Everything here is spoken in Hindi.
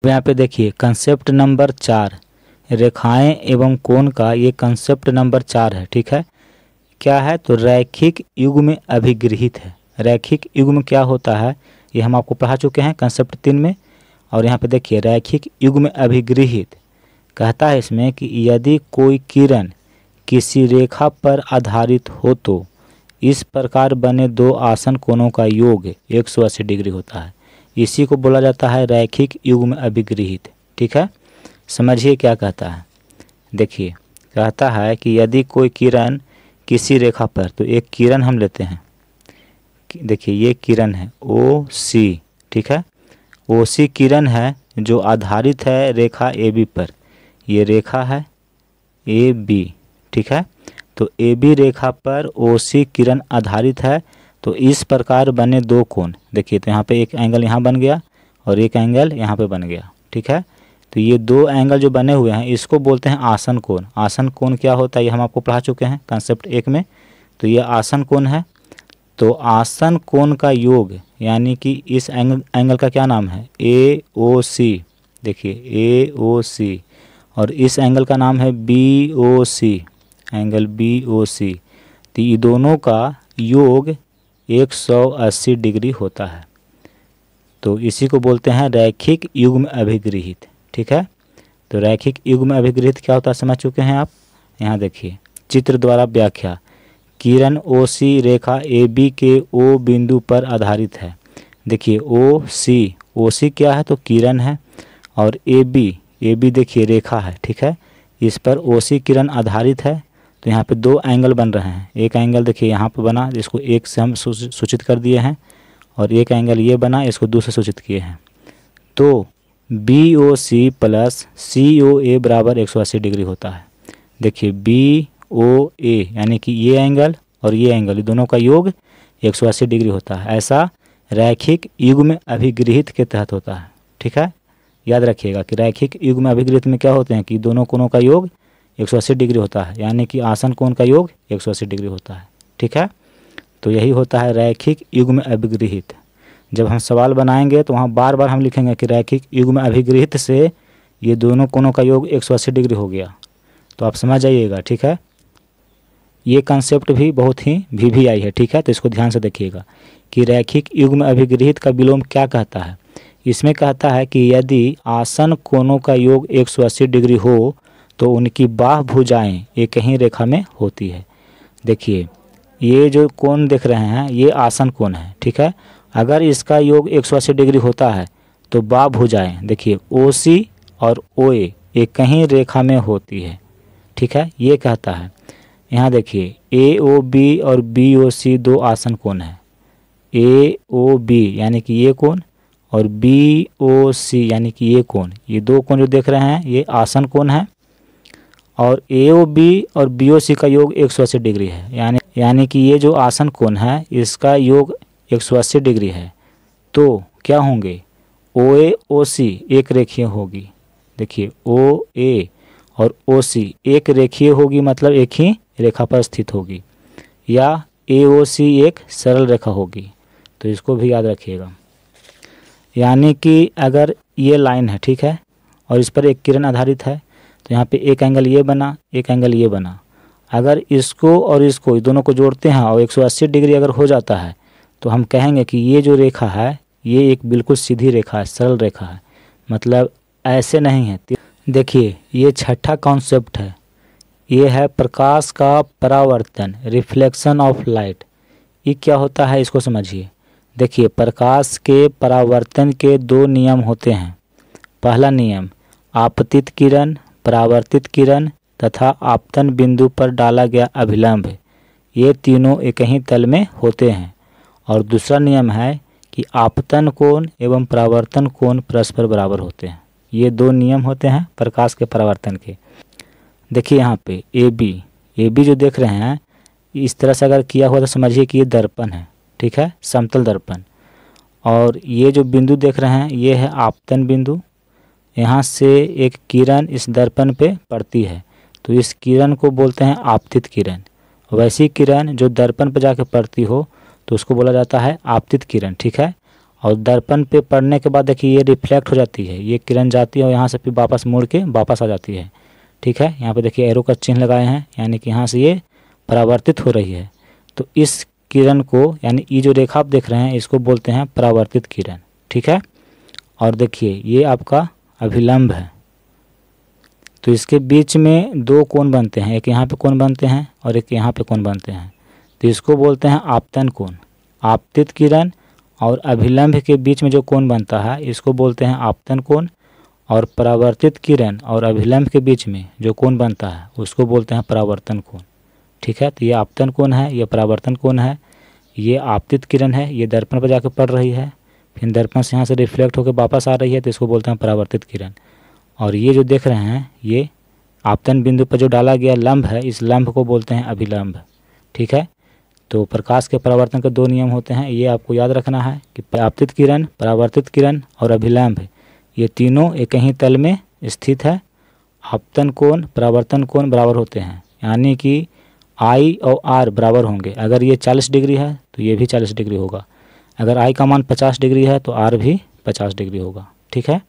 यहाँ पे देखिए कंसेप्ट नंबर 4 रेखाएं एवं कोण का, ये कंसेप्ट नंबर 4 है। ठीक है, क्या है तो रैखिक युग्म अभिगृहित है। रैखिक युग्म क्या होता है ये हम आपको पढ़ा चुके हैं कंसेप्ट 3 में। और यहाँ पे देखिए रैखिक युग्म अभिगृहित कहता है इसमें कि यदि कोई किरण किसी रेखा पर आधारित हो तो इस प्रकार बने दो आसन कोणों का योग 180 डिग्री होता है। इसी को बोला जाता है रैखिक युग्म अभिगृहित। ठीक है, समझिए क्या कहता है। देखिए कहता है कि यदि कोई किरण किसी रेखा पर, तो एक किरण हम लेते हैं, देखिए ये किरण है OC। ठीक है, OC किरण है जो आधारित है रेखा AB पर। ये रेखा है AB। ठीक है, तो AB रेखा पर OC किरण आधारित है। तो इस प्रकार बने दो कोण, देखिए तो यहाँ पे एक एंगल यहाँ बन गया और एक एंगल यहाँ पे बन गया। ठीक है, तो ये दो एंगल जो बने हुए हैं इसको बोलते हैं आसन कोण। आसन कोण क्या होता है ये हम आपको पढ़ा चुके हैं कंसेप्ट 1 में। तो ये आसन कोण है। तो आसन कोण का योग यानी कि इस एंगल का क्या नाम है AOC। देखिए AOC, और इस एंगल का नाम है BOC, एंगल BOC। तो ये दोनों का योग 180 डिग्री होता है। तो इसी को बोलते हैं रैखिक युग्म अभिगृहित। ठीक है, तो रैखिक युग्म अभिगृहित क्या होता है समझ चुके हैं आप। यहाँ देखिए चित्र द्वारा व्याख्या, किरण OC रेखा AB के O बिंदु पर आधारित है। देखिए OC क्या है तो किरण है, और AB देखिए रेखा है। ठीक है, इस पर OC किरण आधारित है। तो यहाँ पे दो एंगल बन रहे हैं। एक एंगल देखिए यहाँ पे बना, जिसको 1 से हम सूचित कर दिए हैं, और एक एंगल ये बना, इसको 2 से सूचित किए हैं। तो BOC प्लस COA बराबर 180 डिग्री होता है। देखिए BOA यानी कि ये एंगल और ये एंगल, ये दोनों का योग 180 डिग्री होता है। ऐसा रैखिक युग्म अभिगृहित के तहत होता है। ठीक है, याद रखिएगा कि रैखिक युग्म अभिगृहित में क्या होते हैं कि दोनों कोणों का योग 180 डिग्री होता है, यानी कि आसन कोण का योग 180 डिग्री होता है। ठीक है, तो यही होता है रैखिक युग्म अभिगृहित। जब हम सवाल बनाएंगे तो वहाँ बार बार हम लिखेंगे कि रैखिक युग्म अभिगृहित से ये दोनों कोणों का योग 180 डिग्री हो गया, तो आप समझ जाइएगा। ठीक है, ये कंसेप्ट भी बहुत ही VVI है। ठीक है, तो इसको ध्यान से देखिएगा कि रैखिक युग्म अभिगृहित का विलोम क्या कहता है। इसमें कहता है कि यदि आसन कोणों का योग 180 डिग्री हो तो उनकी बाह्य भुजाएं एक ही रेखा में होती है। देखिए ये जो कोण देख रहे हैं ये आसन कोण है। ठीक है, अगर इसका योग 180 डिग्री होता है तो बाह्य भुजाएं देखिए OC और OA एक ही रेखा में होती है। ठीक है, ये कहता है। यहाँ देखिए AOB और BOC दो आसन कोण है। AOB यानी कि ये कोण और BOC यानी कि ये कोण, ये दो कोण जो देख रहे हैं ये आसन कोण है। और AOB और BOC का योग 180 डिग्री है, यानी कि ये जो आसन कोण है इसका योग 180 डिग्री है। तो क्या होंगे OA OC एक रेखीय होगी। देखिए OA और OC एक रेखीय होगी, मतलब एक ही रेखा पर स्थित होगी, या AOC एक सरल रेखा होगी। तो इसको भी याद रखिएगा। यानी कि अगर ये लाइन है, ठीक है, और इस पर एक किरण आधारित है, तो यहाँ पे एक एंगल ये बना, एक एंगल ये बना। अगर इसको और इसको दोनों को जोड़ते हैं और 180 डिग्री अगर हो जाता है तो हम कहेंगे कि ये जो रेखा है ये एक बिल्कुल सीधी रेखा है, सरल रेखा है, मतलब ऐसे नहीं है। देखिए ये छठा कॉन्सेप्ट है, ये है प्रकाश का परावर्तन, रिफ्लेक्शन ऑफ लाइट। ये क्या होता है इसको समझिए। देखिए प्रकाश के परावर्तन के दो नियम होते हैं। पहला नियम आपतित किरण, परावर्तित किरण तथा आपतन बिंदु पर डाला गया अभिलंब, ये तीनों एक ही तल में होते हैं। और दूसरा नियम है कि आपतन कोण एवं परावर्तन कोण परस्पर बराबर होते हैं। ये दो नियम होते हैं प्रकाश के परावर्तन के। देखिए यहाँ पे AB जो देख रहे हैं इस तरह से अगर किया हुआ तो समझिए कि ये दर्पण है, ठीक है, समतल दर्पण। और ये जो बिंदु देख रहे हैं ये है आपतन बिंदु। यहाँ से एक किरण इस दर्पण पे पड़ती है तो इस किरण को बोलते हैं आपतित किरण। वैसी किरण जो दर्पण पर जाके पड़ती हो तो उसको बोला जाता है आपतित किरण, ठीक है। और दर्पण पे पड़ने के बाद देखिए ये रिफ्लेक्ट हो जाती है, ये किरण जाती है और यहाँ से फिर वापस मुड़ के वापस आ जाती है। ठीक है, यहाँ पे देखिए एरो का चिन्ह लगाए हैं, यानी कि यहाँ से ये परावर्तित हो रही है। तो इस किरण को, यानी ये जो रेखा आप देख रहे हैं, इसको बोलते हैं परावर्तित किरण। ठीक है, और देखिए ये आपका अभिलंब है। तो इसके बीच में दो कोण बनते हैं, एक यहाँ पे कोण बनते हैं और एक यहाँ पे कोण बनते हैं। तो इसको बोलते हैं आपतन कोण। आपतित किरण और अभिलंब के बीच में जो कोण बनता है इसको बोलते हैं आपतन कोण, और परावर्तित किरण और अभिलंब के बीच में जो कोण बनता है उसको बोलते हैं परावर्तन कोण। ठीक है, तो ये आपतन कोण है, ये परावर्तन कोण है। ये आपतित किरण है, ये दर्पण पर जाकर पड़ रही है, फिर दर्पण से यहाँ से रिफ्लेक्ट होकर वापस आ रही है, तो इसको बोलते हैं परावर्तित किरण। और ये जो देख रहे हैं ये आपतन बिंदु पर जो डाला गया लंब है, इस लंब को बोलते हैं अभिलंब। ठीक है, तो प्रकाश के परावर्तन के दो नियम होते हैं, ये आपको याद रखना है कि आपतित किरण, परावर्तित किरण और अभिलंब ये तीनों एक ही तल में स्थित है। आपतन कोण, परावर्तन कोण बराबर होते हैं, यानी कि I और R बराबर होंगे। अगर ये 40 डिग्री है तो ये भी 40 डिग्री होगा, अगर I का मान 50 डिग्री है तो R भी 50 डिग्री होगा। ठीक है,